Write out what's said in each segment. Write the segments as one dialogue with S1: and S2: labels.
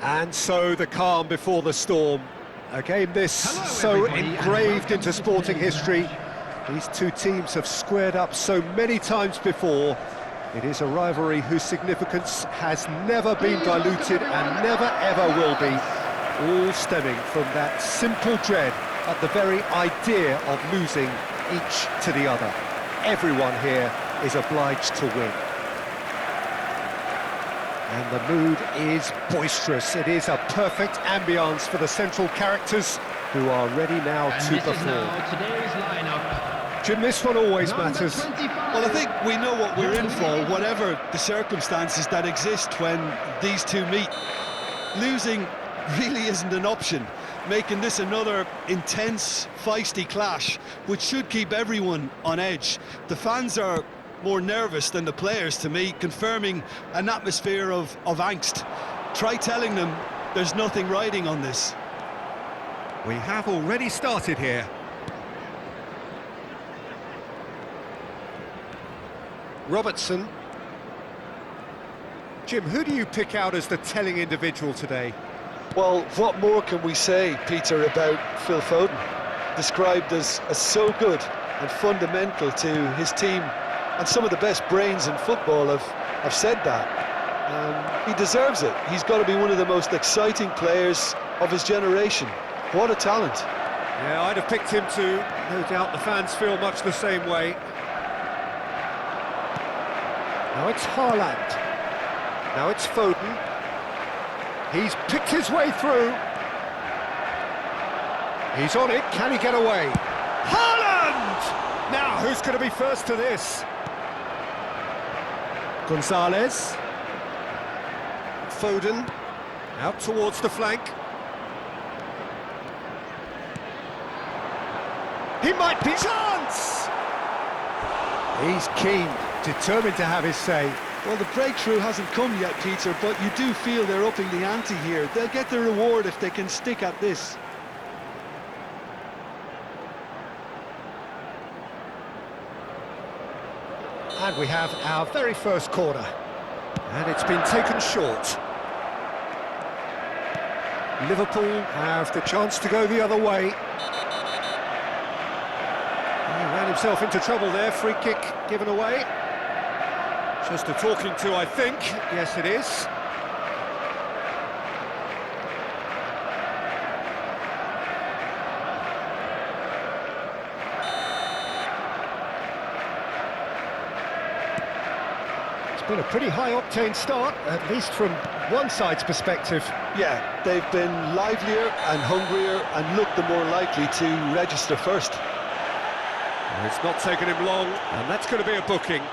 S1: And so the calm before the storm. A game this so engraved into sporting history. These two teams have squared up so many times before. It is a rivalry whose significance has never been diluted and never ever will be. All stemming from that simple dread at the very idea of losing each to the other. Everyone here is obliged to win. And the mood is boisterous. It is a perfect ambience for the central characters who are ready now to perform.
S2: Now today's lineup.
S1: Jim, this one always matters.
S3: Well, I think we know what we're in for, whatever the circumstances that exist when these two meet. Losing really isn't an option, making this another intense, feisty clash, which should keep everyone on edge. The fans are more nervous than the players, to me, confirming an atmosphere of angst. Try telling them there's nothing riding on this.
S1: We have already started here. Robertson. Jim, who do you pick out as the telling individual today?
S3: Well, what more can we say, Peter, about Phil Foden? Described as so good and fundamental to his team, and some of the best brains in football have said that. He deserves it. He's got to be one of the most exciting players of his generation. What a talent.
S1: Yeah, I'd have picked him too. No doubt the fans feel much the same way. Now it's Haaland. Now it's Foden. He's picked his way through. He's on it. Can he get away? Haaland! Now, who's going to be first to this? Gonzalez. Foden. Out towards the flank. He might be... Chance! He's keen, determined to have his say.
S3: Well, the breakthrough hasn't come yet, Peter, but you do feel they're upping the ante here. They'll get the reward if they can stick at this.
S1: And we have our very first corner. And it's been taken short. Liverpool have the chance to go the other way. He ran himself into trouble there. Free kick given away. Just a talking to, I think. Yes, it is. It's been a pretty high-octane start, at least from one side's perspective.
S3: Yeah, they've been livelier and hungrier and looked the more likely to register first.
S1: It's not taken him long, and that's going to be a booking.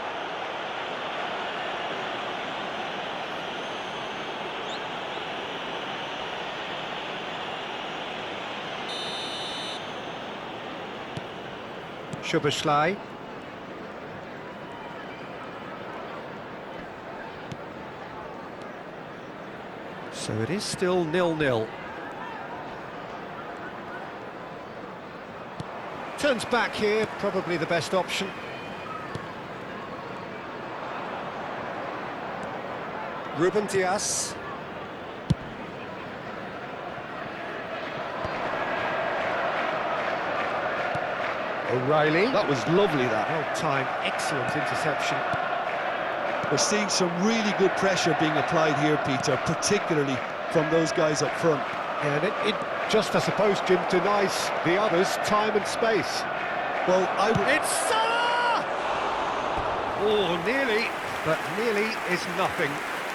S1: Szoboszlai. So it is still 0-0. Turns back here, probably the best option. Ruben Dias. O'Reilly.
S3: That was lovely, that.
S1: Well timed, excellent interception.
S3: We're seeing some really good pressure being applied here, Peter, particularly from those guys up front.
S1: And it just, I suppose, Jim, denies the others time and space.
S3: Well,
S1: It's Salah! Oh, nearly, but nearly is nothing.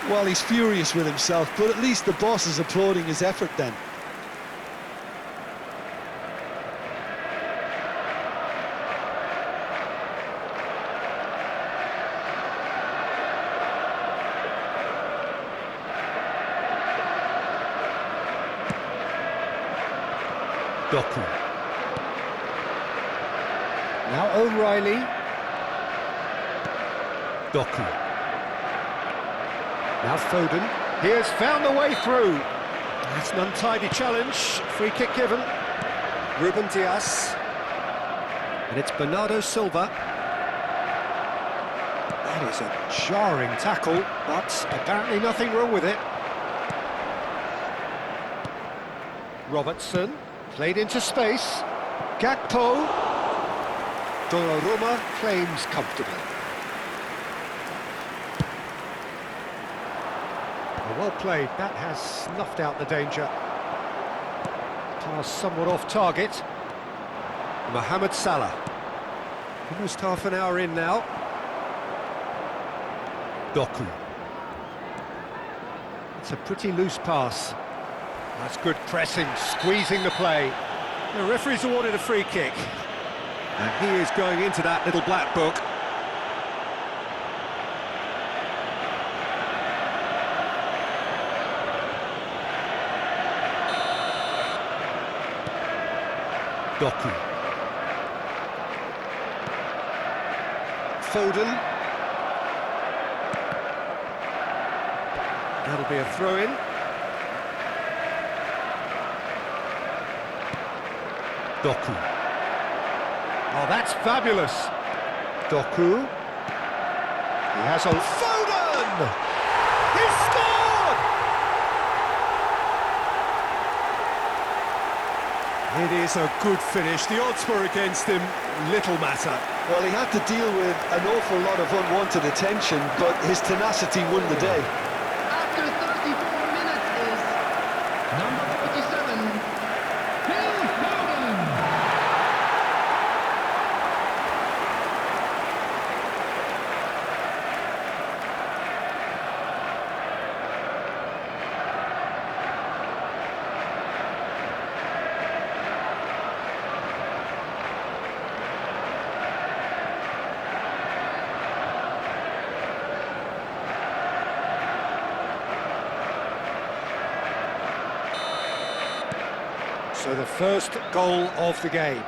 S3: Well, he's furious with himself, but at least the boss is applauding his effort then.
S1: Doku. Now O'Reilly. Doku. Now Foden. He has found a way through. It's an untidy challenge. Free kick given. Ruben Dias. And it's Bernardo Silva. That is a jarring tackle, but apparently nothing wrong with it. Robertson, played into space. Gakpo. Donnarumma claims comfortably. Well played, that has snuffed out the danger. Pass somewhat off target. Mohamed Salah. Almost half an hour in now. Doku. It's a pretty loose pass. That's good pressing, squeezing the play. The referee's awarded a free kick. And he is going into that little black book. Doku. Foden. That'll be a throw-in. Doku. Oh, that's fabulous. Doku. He has a... Foden! He scored! It is a good finish. The odds were against him. Little matter.
S3: Well, he had to deal with an awful lot of unwanted attention, but his tenacity won the day.
S2: After 34 minutes is number 47, Phil Foden.
S1: So the first goal of the game.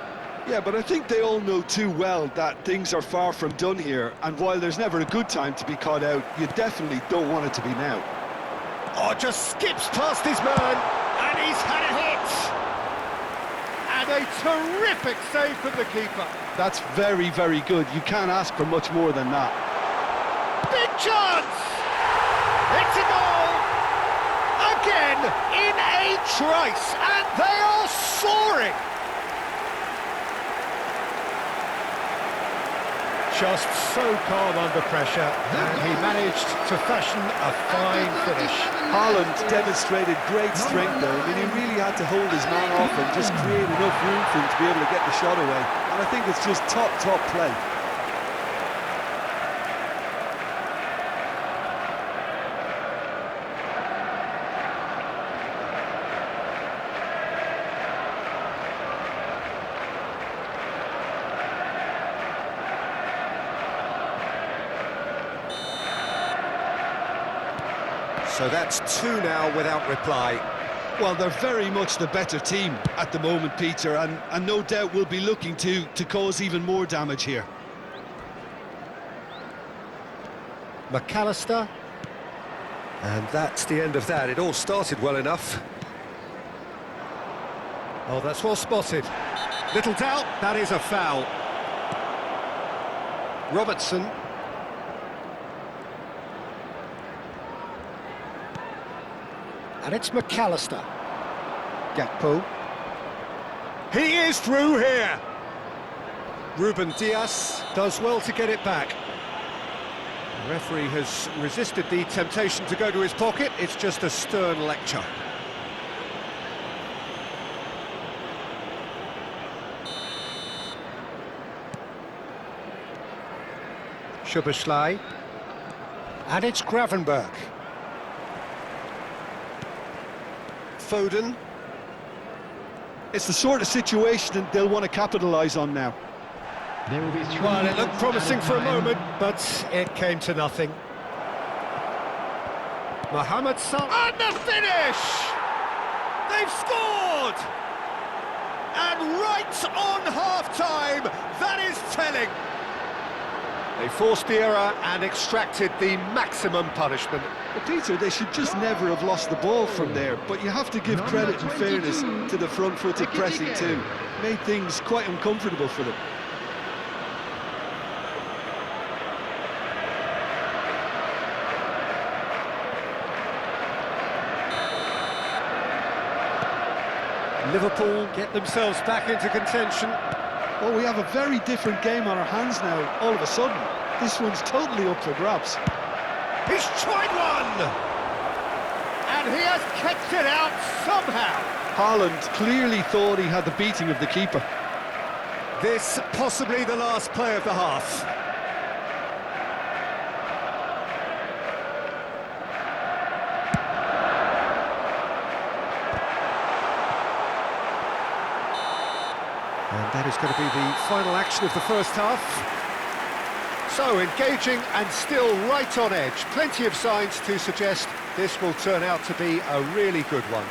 S3: Yeah, but I think they all know too well that things are far from done here, and while there's never a good time to be caught out, you definitely don't want it to be now.
S1: Oh, just skips past his man, and he's had a hit! And a terrific save from the keeper.
S3: That's very, very good. You can't ask for much more than that.
S1: Big chance! It's a goal! Again, in a trice, and they are soaring! Just so calm under pressure, and he managed to fashion a fine finish.
S3: Haaland demonstrated great strength there. I mean, he really had to hold his man off and just create enough room for him to be able to get the shot away. And I think it's just top play.
S1: So that's two now without reply.
S3: Well, they're very much the better team at the moment, Peter, and no doubt will be looking to cause even more damage here.
S1: McAllister. And that's the end of that. It all started well enough. Oh, that's well spotted. Little doubt, that is a foul. Robertson. And it's McAllister. Gakpo. He is through here. Ruben Dias does well to get it back. The referee has resisted the temptation to go to his pocket. It's just a stern lecture. Szoboszlai. And it's Gravenberg. Foden.
S3: It's the sort of situation that they'll want to capitalise on now.
S2: There will be 3
S1: Well, it looked
S2: minutes
S1: promising
S2: added
S1: for a
S2: time.
S1: moment, but it came to nothing. Mohamed Salah. And the finish! They've scored! And right on half-time, that is telling. They forced the error and extracted the maximum punishment.
S3: Well, Peter, they should just never have lost the ball from there, but you have to give credit and fairness to the front-footed pressing too. Made things quite uncomfortable for them.
S1: Liverpool get themselves back into contention.
S3: Well, we have a very different game on our hands now, all of a sudden. This one's totally up for grabs.
S1: He's tried one! And he has kept it out somehow.
S3: Haaland clearly thought he had the beating of the keeper.
S1: This possibly the last play of the half. And that is going to be the final action of the first half. So, engaging and still right on edge. Plenty of signs to suggest this will turn out to be a really good one.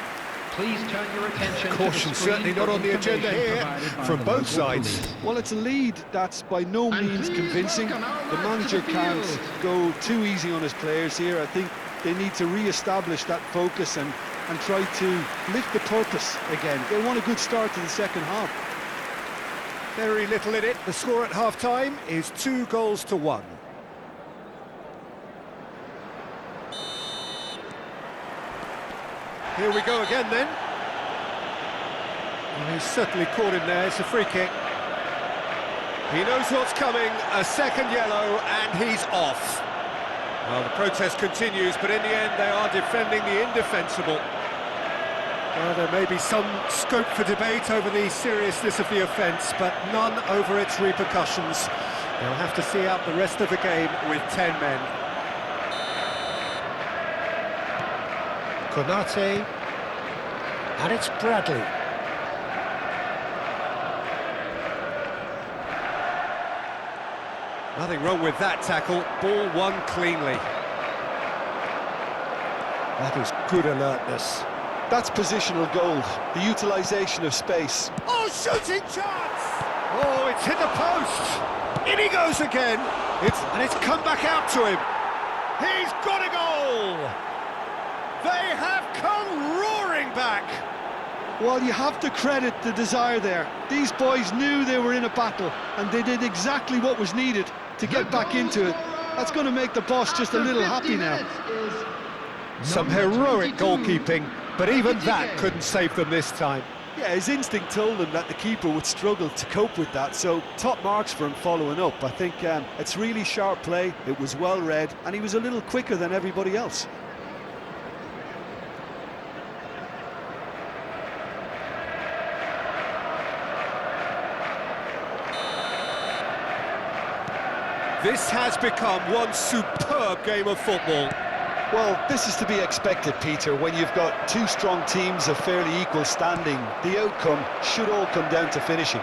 S2: Please turn your attention
S1: Caution
S2: to the
S1: certainly not on the agenda here from both sides.
S3: Well, it's a lead that's by no means convincing. The manager can't go too easy on his players here. I think they need to re-establish that focus and try to lift the purpose again. They want a good start to the second half.
S1: Very little in it. The score at half-time is 2-1. Here we go again then. Well, he's certainly caught him there. It's a free kick. He knows what's coming. A second yellow and he's off. Well, the protest continues, but in the end they are defending the indefensible. Well, there may be some scope for debate over the seriousness of the offence, but none over its repercussions. They'll have to see out the rest of the game with 10 men. Konate, and it's Bradley. Nothing wrong with that tackle, ball won cleanly. That is good alertness.
S3: That's positional gold, the utilisation of space.
S1: Oh, shooting chance! Oh, it's hit the post! In he goes again! And it's come back out to him. He's got a goal! They have come roaring back!
S3: Well, you have to credit the desire there. These boys knew they were in a battle, and they did exactly what was needed to get back into it. That's going to make the boss just a little happy now.
S1: Some heroic goalkeeping, but even that couldn't save them this time.
S3: Yeah, his instinct told him that the keeper would struggle to cope with that, so top marks for him following up. I think it's really sharp play, it was well read, and he was a little quicker than everybody else.
S1: This has become one superb game of football.
S3: Well, this is to be expected, Peter, when you've got two strong teams of fairly equal standing. The outcome should all come down to finishing.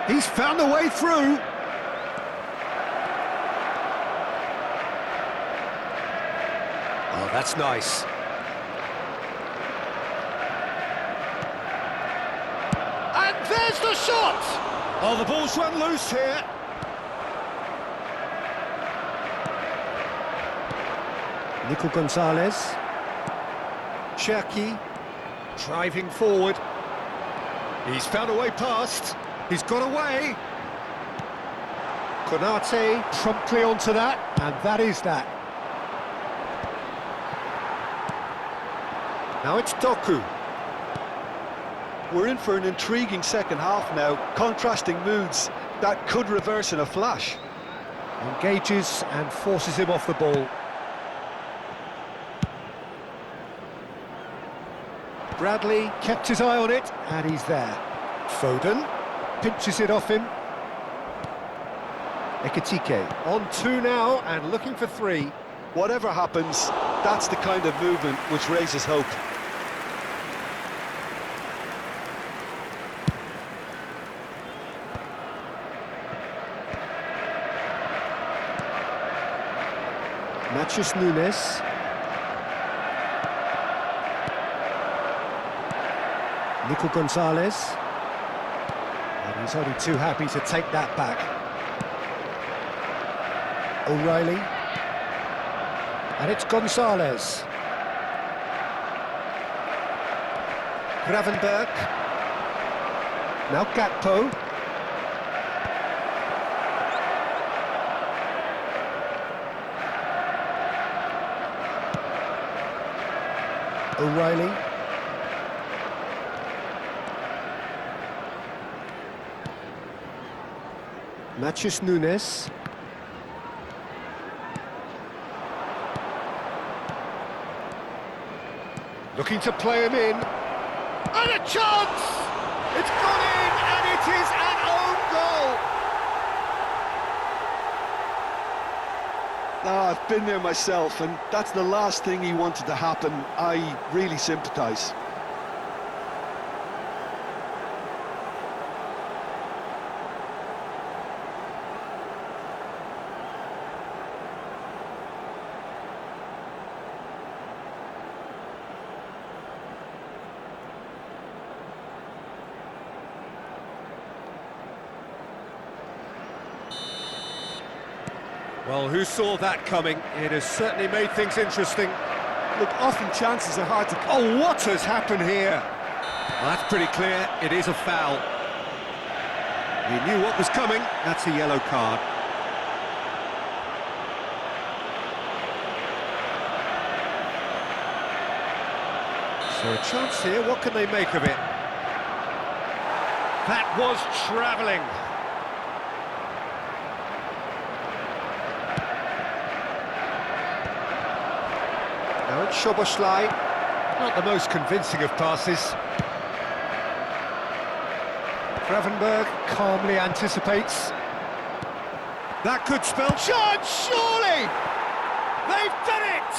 S1: He's found a way through. Oh, that's nice. And there's the shot! Oh, the ball's run loose here. Nico Gonzalez. Cherki driving forward. He's found a way past. He's got away. Konate promptly onto that, and that is that. Now it's Doku.
S3: We're in for an intriguing second half now. Contrasting moods that could reverse in a flash.
S1: Engages and forces him off the ball. Bradley kept his eye on it, and he's there. Foden pinches it off him. Ekitike on 2 now, and looking for 3.
S3: Whatever happens, that's the kind of movement which raises hope.
S1: Matheus Nunes. Nico Gonzalez. And he's only too happy to take that back. O'Reilly. And it's Gonzalez. Gravenberg. Now Gakpo. O'Reilly. Matches Nunes. Looking to play him in. And a chance! It's gone in, and it is an own goal!
S3: I've been there myself, and that's the last thing he wanted to happen. I really sympathise.
S1: Well, who saw that coming? It has certainly made things interesting.
S3: Look, often chances are hard to...
S1: Oh, what has happened here? Well, that's pretty clear. It is a foul. He knew what was coming. That's a yellow card. So a chance here. What can they make of it? That was travelling. Now it's Szoboszlai. Not the most convincing of passes. Gravenberg calmly anticipates. That could spell chance, surely! They've done it!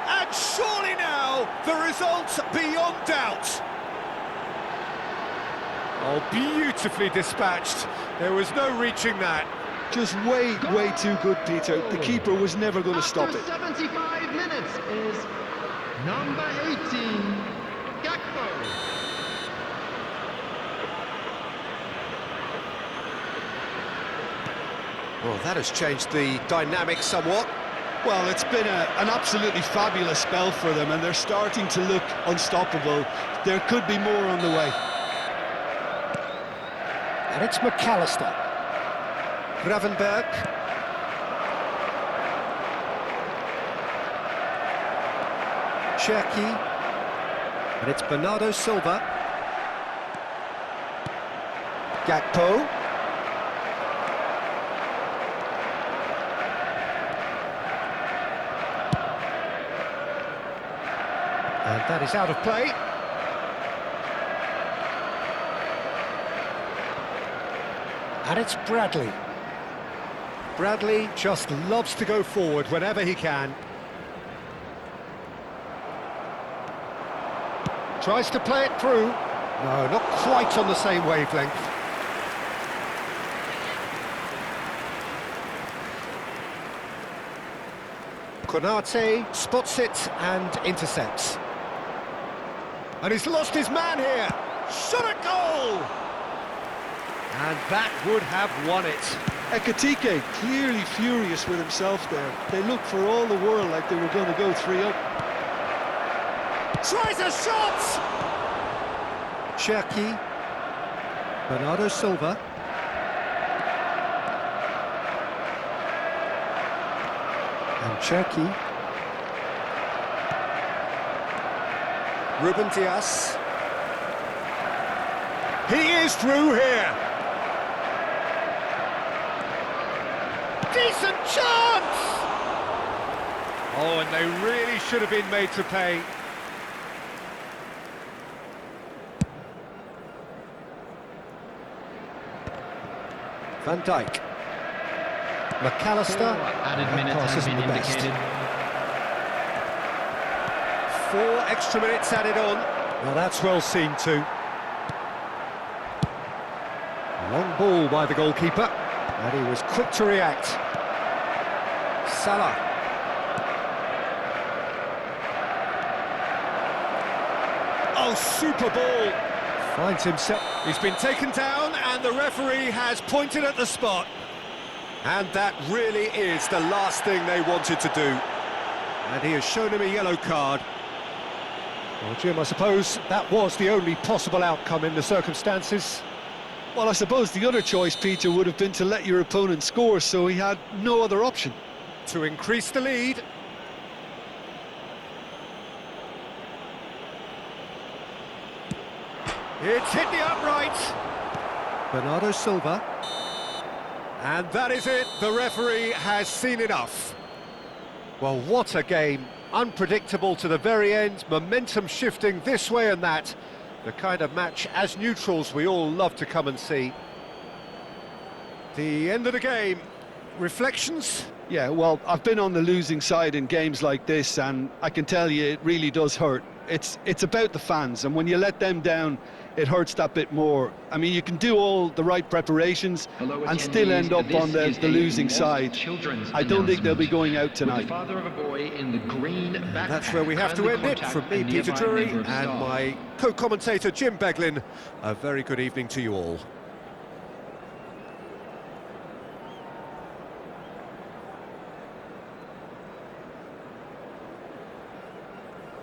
S1: And surely now, the result's beyond doubt. Oh, beautifully dispatched. There was no reaching that.
S3: Just way too good, Peter. The keeper was never going to stop it.
S2: 75 minutes is number 18, Gakpo.
S1: Well, that has changed the dynamic somewhat.
S3: Well, it's been an absolutely fabulous spell for them, and they're starting to look unstoppable. There could be more on the way.
S1: And it's McAllister. Gravenberg. Cherki. And it's Bernardo Silva. Gakpo. And that is out of play. And it's Bradley. Bradley just loves to go forward whenever he can. Tries to play it through. No, not quite on the same wavelength. Konate spots it and intercepts. And he's lost his man here. Shot a goal! And that would have won it.
S3: Ekitike clearly furious with himself there. They looked for all the world like they were going to go 3-up.
S1: Tries a shot! Cherki. Bernardo Silva. And Cherki. Ruben Dias. He is through here. Decent chance! Oh, and they really should have been made to pay. Van Dijk. McAllister.
S2: Added minutes have been indicated.
S1: 4 extra minutes added on. Well, that's well seen too. Long ball by the goalkeeper, and he was quick to react. Salah. Oh, super ball. Finds himself. He's been taken down, and the referee has pointed at the spot. And that really is the last thing they wanted to do. And he has shown him a yellow card. Well, Jim, I suppose that was the only possible outcome in the circumstances.
S3: Well, I suppose the other choice, Peter, would have been to let your opponent score, so he had no other option.
S1: To increase the lead. It's hit the upright. Bernardo Silva. And that is it, the referee has seen enough. Well, what a game, unpredictable to the very end, momentum shifting this way and that. The kind of match, as neutrals, we all love to come and see. The end of the game, reflections?
S3: Yeah, well, I've been on the losing side in games like this, and I can tell you it really does hurt. It's about the fans, and when you let them down, it hurts that bit more. I mean, you can do all the right preparations and still end up on the losing side. I don't think they'll be going out tonight.
S1: That's where we have to end it. From me, Peter Drury, and my co-commentator, Jim Beglin, a very good evening to you all.